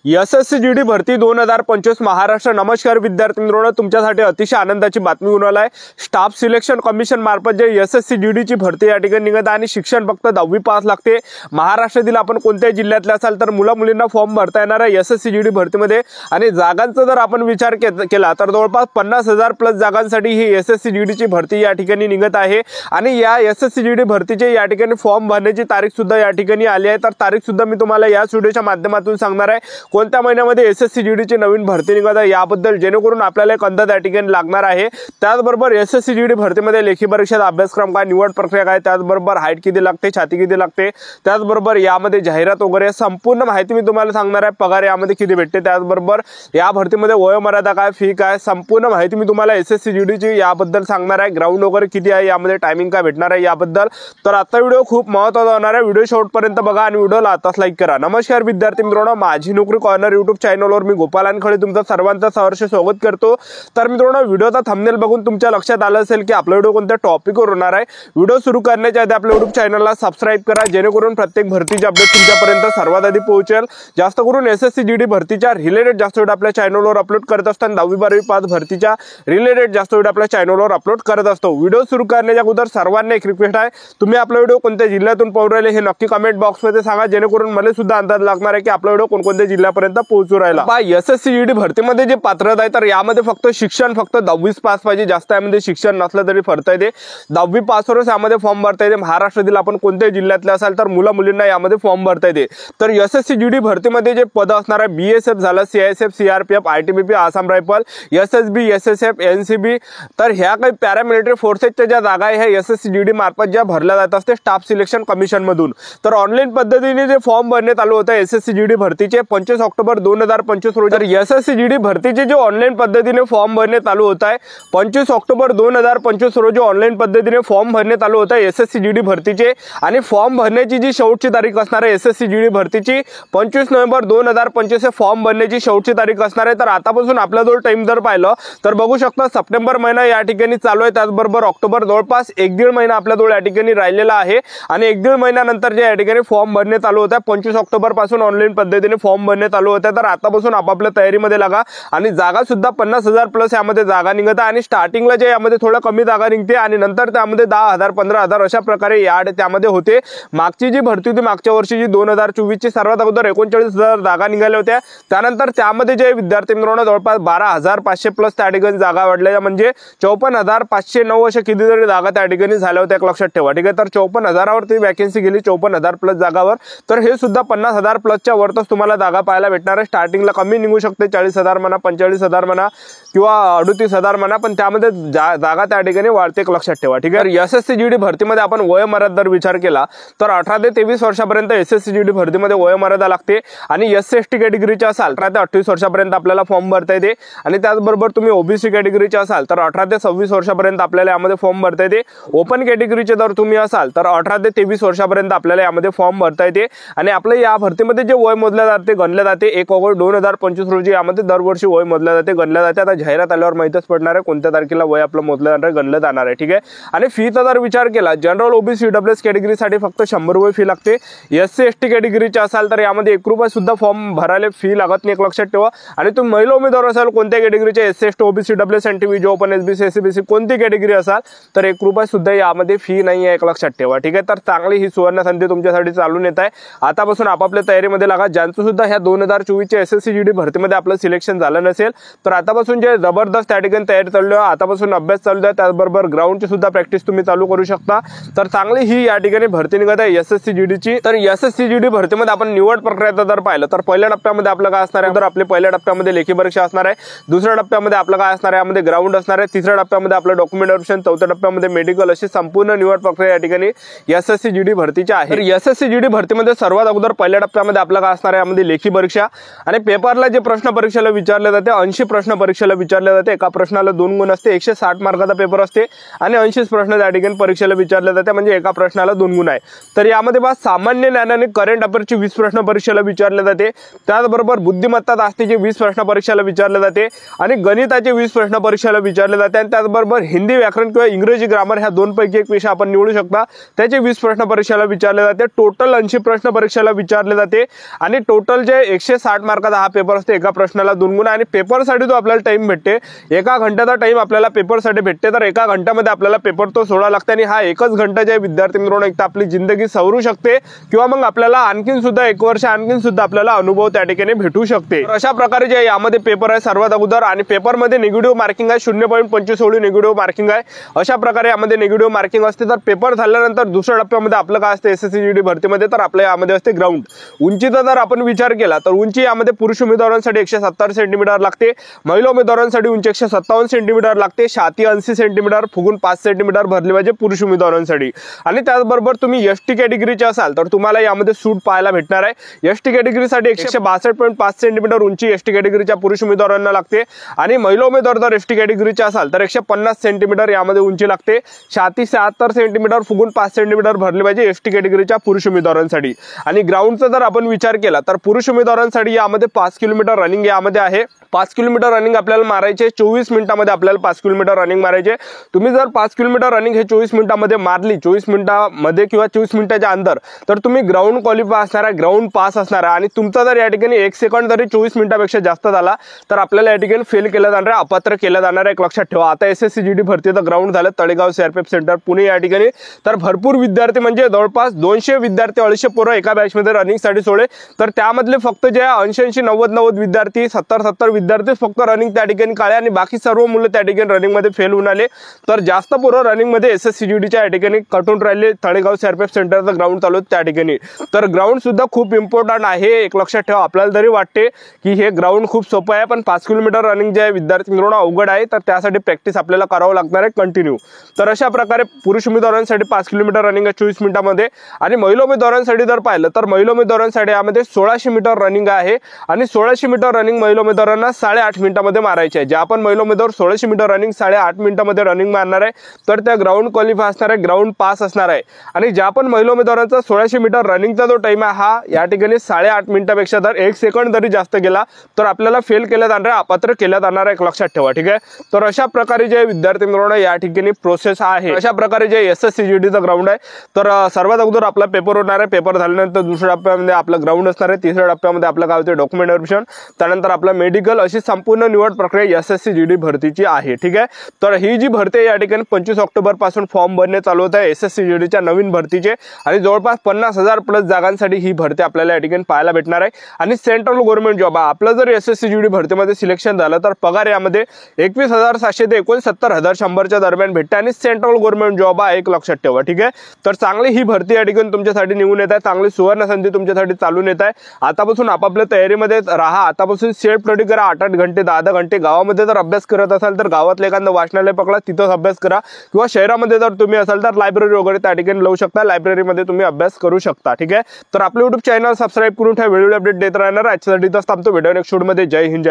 SSC GD भरती 2025 महाराष्ट्र। नमस्कार विद्यार्थी मित्रांनो, तुमच्यासाठी अतिशय आनंदाची बातमी घेऊन आलाय। स्टाफ सिलेक्शन कमिशन मार्फत जे एसएससी जीडी ची भरती या ठिकाणी निघत आहे आणि शिक्षण फक्त 10वी पास लागते। महाराष्ट्रातील आपण कोणत्याही जिल्ह्यातले असाल तर मुला-मुलींना फॉर्म भरता येणार आहे एसएससी जीडी भरतीमध्ये। आणि जागांचा जर आपण विचार केला तर जवळपास 50,000 प्लस जागांसाठी ही एसएससी जीडी ची भरती या ठिकाणी निघत आहे। आणि या एसएससी जीडी भरतीचे या ठिकाणी फॉर्म भरण्याची तारीख सुद्धा या ठिकाणी आली आहे। तर तारीख सुद्धा मी तुम्हाला या व्हिडिओच्या माध्यमातून सांगणार आहे, कोणत्या महिन्यामध्ये एसएससी जीडी ची नवीन भरती निघत आहे याबद्दल, जेणेकरून आपल्याला एक अंदाज या ठिकाणी लागणार आहे। त्याचबरोबर एसएससी जीडी भरतीमध्ये लेखी परीक्षेचा अभ्यासक्रम काय, निवड प्रक्रिया काय, त्याचबरोबर हाईट किती लागते, छाती किती लागते, त्याचबरोबर यामध्ये जाहिरात वगैरे संपूर्ण माहिती मी तुम्हाला सांगणार आहे। पगार यामध्ये किती भेटते, त्याचबरोबर या भरतीमध्ये वयोमर्यादा काय, फी काय, संपूर्ण माहिती मी तुम्हाला एसएससी जीडी ची याबद्दल सांगणार आहे। ग्राउंड वगैरे किती आहे, यामध्ये टायमिंग काय भेटणार आहे याबद्दल। तर आता व्हिडिओ खूप महत्त्वाचा होणार आहे, व्हिडिओ शेवटपर्यंत बघा आणि व्हिडिओला आताच लाईक करा। नमस्कार विद्यार्थी मित्रांनो, माझी नोकरी कॉर्नर YouTube चॅनलवर मी गोपाल अनखळे तुमचं सर्वांचं सहर्ष स्वागत करतो। तर मित्रांनो, व्हिडिओचा थंबनेल बघून तुमच्या लक्षात आलं असेल की आपला व्हिडिओ कोणत्या टॉपिकवर होणार आहे। व्हिडिओ सुरू करण्याच्या आधी आपल्या YouTube चॅनलला सबस्क्राइब करा, जेणेकरून प्रत्येक भरतीचे अपडेट तुमच्यापर्यंत सर्वात आधी पोहोचेल। जास्त करून एसएससी जीडी भरतीच्या रिलेटेड जास्त व्हिडिओ आपल्या चॅनलवर अपलोड करत असताना 10वी 12वी पास भरतीच्या रिलेटेड जास्त व्हिडिओ आपल्या चॅनलवर अपलोड करत असतो। व्हिडिओ सुरू करण्याच्या अगोदर सर्वांना एक रिक्वेस्ट आहे, तुम्ही आपला व्हिडिओ कोणत्या जिल्ह्यातून पाहून राहिले हे नक्की कमेंट बॉक्समध्ये सांगा, जेणेकरून मला सुद्धा अंदाज लागणार आहे की आपला व्हिडिओ कोणकोणत्या जिल्ह्यापर्यंत पोहोचू राहिला। एसएससी जीडी भरतीमध्ये जे पात्रता आहे तर यामध्ये फक्त शिक्षण फक्त 10वी पास पाहिजे, जास्त यामध्ये शिक्षण नसलं तरी भरता येते। 10वी पासवरच यामध्ये फॉर्म भरता येते। महाराष्ट्रातील आपण कोणत्याही जिल्ह्यातले असाल तर मुला मुलींना यामध्ये फॉर्म भरता येते। तर एसएससी जीडी भरतीमध्ये जे पद असणार आहे, बीएसएफ झालं, CISF, CRPF, ITBP, Assam rifle, SSB, SSF, NCB, तर ह्या काही पॅरामिलिटरी फोर्सेसच्या ज्या जागा आहे ह्या एसएससी जीडी मार्फत ज्या भरल्या जात असते स्टाफ सिलेक्शन कमिशन मधून। तर ऑनलाईन पद्धतीने जे फॉर्म भरण्यात आले होते एसएससी जीडी भरतीचे 25 ऑक्टोबर 2025 रोजी। तर एसएससी जीडी भरतीचे जे ऑनलाईन पद्धतीने फॉर्म भरण्यात आले होत आहे 25 ऑक्टोबर 2025 रोजी ऑनलाईन पद्धतीने फॉर्म भरण्यात आले होते एसएससी जीडी भरतीचे। आणि फॉर्म भरण्याची जी शेवटची तारीख असणार आहे एसएससी जीडी भरतीची 25 नोव्हेंबर 2025 फॉर्म भरण्याची शेवटची तारीख असणार आहे। तर आतापासून आपला जो टाइम जर पाहिलं तर बघू शकता सप्टेंबर महिना या ठिकाणी चालू आहे, त्याचबरोबर ऑक्टोबर जवळपास 1-1.5 महिना आपल्याजवळ या ठिकाणी राहिलेला आहे। आणि 1-1.5 महिन्यानंतर जे या ठिकाणी फॉर्म भरण्यात आले होते 25 ऑक्टोबर पासून ऑनलाईन पद्धतीने फॉर्म भरण्यात आले होते। तर आतापासून आपापल्या तयारीमध्ये लागा आणि जागा सुद्धा 50,000 प्लस यामध्ये जागा निघत आहे। आणि स्टार्टिंगला जे यामध्ये थोडं कमी जागा निघते आणि नंतर त्यामध्ये 10,000 15,000 अशा प्रकारे याड त्यामध्ये होते। मागची जी भरती होती मागच्या वर्षीची 2024 ची सर्वात अगोदर 39,000 जागा निघाल्या होत्या। त्यानंतर त्यामध्ये जे विद्यार्थी मित्रांनो जवळपास 12,500 प्लस त्या ठिकाणी जागा वाढल्या, म्हणजे 54,509 अशा कितीतरी जागा त्या ठिकाणी झाल्या होत्या, एक लक्षात ठेवा, ठीक आहे। तर 54,000 वरती वॅकन्सी गेली 54,000 प्लस जागावर। तर हे सुद्धा 50,000 प्लसच्या वरतच तुम्हाला जागा पाहायला भेटणार आहे। स्टार्टिंगला कमी निघू शकते, 40,000 म्हणा, 45,000 म्हणा किंवा 38,000 म्हणा, पण त्यामध्ये जागा त्या ठिकाणी वाढते, एक लक्षात ठेवा, ठीक आहे। एसएससी जीडी भरतीमध्ये आपण वयोमर्यादा जर विचार केला तर 18 ते 23 वर्षापर्यंत एसएससी जीडी भरतीमध्ये वयोमर्यादा लागते। आणि एससी एसटी कॅटेगरीचे असाल 18 ते 28 वर्षापर्यंत आपल्याला फॉर्म भरता येते। आणि त्याचबरोबर तुम्ही ओबीसी कॅटेगरीचे असाल तर 18 ते 26 वर्षापर्यंत आपल्याला यामध्ये फॉर्म भरता येते। ओपन कॅटेगरीचे जर तुम्ही असाल तर 18 ते 23 वर्षापर्यंत आपल्याला यामध्ये फॉर्म भरता येते। आणि आपल्या या भरतीमध्ये जे वय मोजले जाते गणले जाते 1 ऑगस्ट 2025 रोजी यामध्ये दरवर्षी वय मोजले जाते, गणले जाते। आता जाहिरात आल्यावर माहितच पडणार आहे कोणत्या तारखेला वय आपलं मोजलं जाणार आहे, गणलं जाणार आहे, ठीक आहे। आणि फीचा जर विचार केला जनरल ओबीसी ईडब्ल्यूएस कॅटेगरीसाठी फक्त 100 रुपये फी लागते। एससी एसटी कॅटेगरीचे असाल तर यामध्ये 1 रुपया सुद्धा फॉर्म भरायला फी लागत नाही, एक लक्षात ठेवा। आणि तुम्ही महिला उमेदवार असाल कोणत्या कॅटेगरीचे SC ST OBC EWS NTV जो ओपन एसबीसी एससीबीसी कोणती कॅटेगरी असाल तर 1 रुपया सुद्धा यामध्ये फी नाही आहे, एक लक्षात ठेवा, ठीक आहे। तर चांगली ही सुवर्ण संधी तुमच्यासाठी चालून येत आहे। आतापासून आपापल्या तयारीमध्ये लागा। ज्यांचं सुद्धा ह्या 2024 च्या एसएससी जीडी भरतीमध्ये आपलं सिलेक्शन झालं नसेल तर आतापासून जे जबरदस्त त्या ठिकाणी तयारी चालू आहे, आतापासून अभ्यास चालू आहे, त्याचबरोबर ग्राउंडची सुद्धा प्रॅक्टिस तुम्ही चालू करू शकता। तर चांगली ही या ठिकाणी भरती निघत आहे एसएससी जीडीची। तर एसएससी जीडी भरतीमध्ये आपण निवड प्रक्रिया जर पाहिलं तर पहिल्या टप्प्यामध्ये आपलं काय असणार आहे, तर आपले पहिल्या टप्प्यामध्ये लेखी परीक्षा असणार आहे, दुसऱ्या टप्प्यामध्ये आपलं काय असणार आहे यामध्ये ग्राउंड असणार आहे, तिसऱ्या टप्प्यामध्ये आपलं डॉक्युमेंट व्हेरिफिकेशन, चौथ्या टप्प्यामध्ये मेडिकल, अशी संपूर्ण निवड प्रक्रिया या ठिकाणी एसएससी जीडी भरतीची आहे। तर एसएससी जीडी भरतीमध्ये सर्वात अगोदर पहिल्या टप्प्यामध्ये आपलं काय असणार आहे यामध्ये लेखी परीक्षा। आणि पेपरला जे प्रश्न परीक्षेला विचारले जाते 80 प्रश्न परीक्षेला विचारले जाते। एका प्रश्नाला 2 गुण असते, 160 मार्काचा पेपर असते आणि 80 प्रश्न त्या ठिकाणी परीक्षेला विचारले जाते, म्हणजे एका प्रश्नाला 2 गुण आहे। तर यामध्ये बस सामान्य ज्ञान आणि करंट अफेअरची 20 प्रश्न परीक्षेला विचारले जाते। त्याचबरोबर बुद्धिमत्ता चाचणीचे 20 प्रश्न परीक्षेला विचारले जाते आणि गणिताचे 20 प्रश्न परीक्षेला विचारले जाते। आणि त्याचबरोबर हिंदी व्याकरण किंवा इंग्रजी ग्रामर ह्या दोनपैकी एक विषय आपण निवडू शकता, त्याचे 20 प्रश्न परीक्षेला विचारले जाते। टोटल 80 प्रश्न परीक्षेला विचारले जाते आणि टोटल जे 160 मार्काचा हा पेपर असतो, एका प्रश्नाला 2 गुण, आणि पेपरसाठी जो आपल्याला टाइम भेटते 1 घंट्याचा टाइम आपल्याला पेपरसाठी भेटते, तर 1 घंट्यामध्ये आपल्याला पेपर तो सोडा लागते, आणि हा 1च घंटा जे विद्यार्थी मित्रांनो एक तर आपली जिंदगी सवरू शकते किंवा मग आपल्याला आणखीन सुद्धा 1 वर्ष आणखीन सुद्धा आपल्याला अनुभव त्या ठिकाणी भेटू शकते। तर अशा प्रकारे जे यामध्ये पेपर आहे सर्वात अगोदर, आणि पेपरमध्ये निगेटिव्ह मार्किंग आहे 0.25 निगेटिव्ह मार्किंग आहे। अशा प्रकारे यामध्ये निगेटिव्ह मार्किंग असते। तर पेपर झाल्यानंतर दुसऱ्या टप्प्यामध्ये आपलं काय असते एसएससी जीडी भरतीमध्ये, तर आपल्या यामध्ये असते ग्राउंड। उंचीचा जर आपण विचार केला तर उंची यामध्ये पुरुष उमेदवारांसाठी 170 सेंटीमीटर लागते, महिला उमेदवारांसाठी उंची 157 सेंटीमीटर लागते, छाती 80 सेंटीमीटर, फुगून 5 सेंटीमीटर भरली पाहिजे पुरुष उमेदवारांसाठी। आणि त्याचबरोबर तुम्ही एसटी कॅटेगरीचे असाल तर तुम्हाला यामध्ये सूट पाहायला भेटणार आहे। एसटी कॅटेगरीसाठी 162.5 सेंटीमीटर उंची एसटी कॅटेगरीच्या पुरुष उमेदवारांना लागते, आणि महिला उमेदवार जर एसटी कॅटेगरीचे असाल तर 150 सेंटीमीटर यामध्ये उंची लागते, छाती 76 सेंटीमीटर, फुगून 5 सेंटीमीटर भरली पाहिजे एसटी कॅटेगरीच्या पुरुष उमेदवारांसाठी। आणि ग्राउंडचा जर आपण विचार केला तर पुरुष उमेदवारांसाठी यामध्ये 5 किलोमीटर रनिंग यामध्ये आहे। 5 किलोमीटर रनिंग आपल्याला मारायचे 24 मिनिटांमध्ये, आपल्याला 5 किलोमीटर रनिंग मारायचे। तुम्ही जर 5 किलोमीटर रनिंग हे 24 मिनिटांमध्ये मारली, 24 मिनिटांमध्ये किंवा 24 मिनिटाच्या अंदर, तर तुम्ही ग्राउंड क्वालिफाय असणार आहे, ग्राउंड पास असणार आहे। आणि तुमचा जर या ठिकाणी 1 सेकंड जरी 24 मिनिटांपेक्षा जास्त झाला तर आपल्याला या ठिकाणी फेल केलं जाणार आहे, अपात्र केलं जाणार आहे, एक लक्षात ठेवा। आता एसएससी जीडी भरतीचं ग्राउंड झालं तळेगाव सीआरपीएफ सेंटर पुणे या ठिकाणी, तर भरपूर विद्यार्थी म्हणजे जवळपास 200 विद्यार्थी 250 पोरं एका बॅचमध्ये रनिंगसाठी सोडले, तर त्यामधले फक्त जे 80-90 विद्यार्थी 70 विद्यार्थी फक्त रनिंग त्या ठिकाणी काढले, आणि बाकी सर्व मुलं त्या ठिकाणी रनिंग मध्ये फेल होऊन आले। तर जास्त पोरं रनिंग मध्ये एसएससी जीडीच्या या ठिकाणी कटून राहिले। तळेगाव सीआरपीएफ सेंटरचं ग्राउंड चालू त्या ठिकाणी, तर ग्राउंड सुद्धा खूप इम्पॉर्टंट आहे, एक लक्षात ठेवा। आपल्याला जरी वाटते की हे ग्राउंड खूप सोपं आहे, पण 5 किलोमीटर रनिंग जे आहे विद्यार्थी मित्रांनो अवघड आहे, तर त्यासाठी प्रॅक्टिस आपल्याला करावं लागणार आहे कंटिन्यू। तर अशा प्रकारे पुरुष उमेदवारांसाठी 5 किलोमीटर रनिंग आहे 24 मिनिटांमध्ये, आणि महिला उमेदवारांसाठी जर पाहिलं तर महिला उमेदवारांसाठी यामध्ये 1600 मीटर रनिंग आहे, आणि 1600 मीटर रनिंग महिला उमेदवारांना 8.5 मिनिटांमध्ये मारायचे आहे। जे आपण महिला उमेदवार 1600 मीटर रनिंग 8.5 मिनिटांमध्ये रनिंग मारणार आहे तर त्या ग्राउंड क्वालिफाय असणार आहे, ग्राउंड पास असणार आहे। आणि ज्या पण महिला उमेदवारांचा 1600 मीटर रनिंगचा जो टाइम आहे हा या ठिकाणी 8.5 मिनिटांपेक्षा जर 1 सेकंड जरी जास्त गेला तर आपल्याला फेल केलं जाणार आहे, अपात्र केलं जाणार आहे, एक लक्षात ठेवा, ठीक आहे। तर अशा प्रकारे जे विद्यार्थी मित्रांनो या ठिकाणी प्रोसेस आहे, अशा प्रकारे जे एसएससी जीडीचं ग्राउंड आहे, तर सर्वात अगोदर आपला पेपर होणार आहे। पेपर झाल्यानंतर दुसऱ्या टप्प्यामध्ये आपलं ग्राउंड असणार आहे, तिसऱ्या टप्प्यामध्ये आपलं काय होते डॉक्युमेंट व्हेरिफिकेशन, त्यानंतर आपला मेडिकल, अशी संपूर्ण निवड प्रक्रिया एसएससी जीडी भरतीची आहे, ठीक आहे। तर ही जी भरती आहे या ठिकाणी 25 ऑक्टोबर पासून फॉर्म भरणे चालू होत आहे एसएससी जीडीच्या नवीन भरतीचे, आणि जवळपास 50,000 प्लस जागांसाठी ही भरती आपल्याला या ठिकाणी पाहायला भेटणार आहे। आणि सेंट्रल गव्हर्नमेंट जॉब आहे, आपलं जर एसएससी जीडी भरतीमध्ये सिलेक्शन झालं तर पगार यामध्ये 21,700 ते 69,100च्या दरम्यान भेटते, आणि सेंट्रल गव्हर्नमेंट जॉब आहे, एक लक्षात ठेवा, ठीक आहे। तर चांगली ही भरती या ठिकाणी तुमच्यासाठी निघून येत आहे, चांगली सुवर्ण संधी तुमच्यासाठी चालून येत आहे। आतापासून आपापल्या तयारीमध्ये राहा, आतापासून सेल्फ स्टडी करा, 8-8 घंटे 10-10 घंटे। गावामध्ये जर अभ्यास करत असाल तर गावातलं एखादं वाचनालय पकडा, तिथंच अभ्यास करा, किंवा शहरामध्ये जर तुम्ही असाल तर लायब्ररी वगैरे त्या ठिकाणी लावू शकता, लायब्ररीमध्ये तुम्ही अभ्यास करू शकता, ठीक आहे। तर आपलं YouTube चॅनल सबस्क्राईब करून ठेवा, वेळोवेळी अपडेट देत राहणार। आजच्यासाठी थांबतो, भेटूया नेक्स्ट व्हिडिओमध्ये। जय हिंद, जय भारत।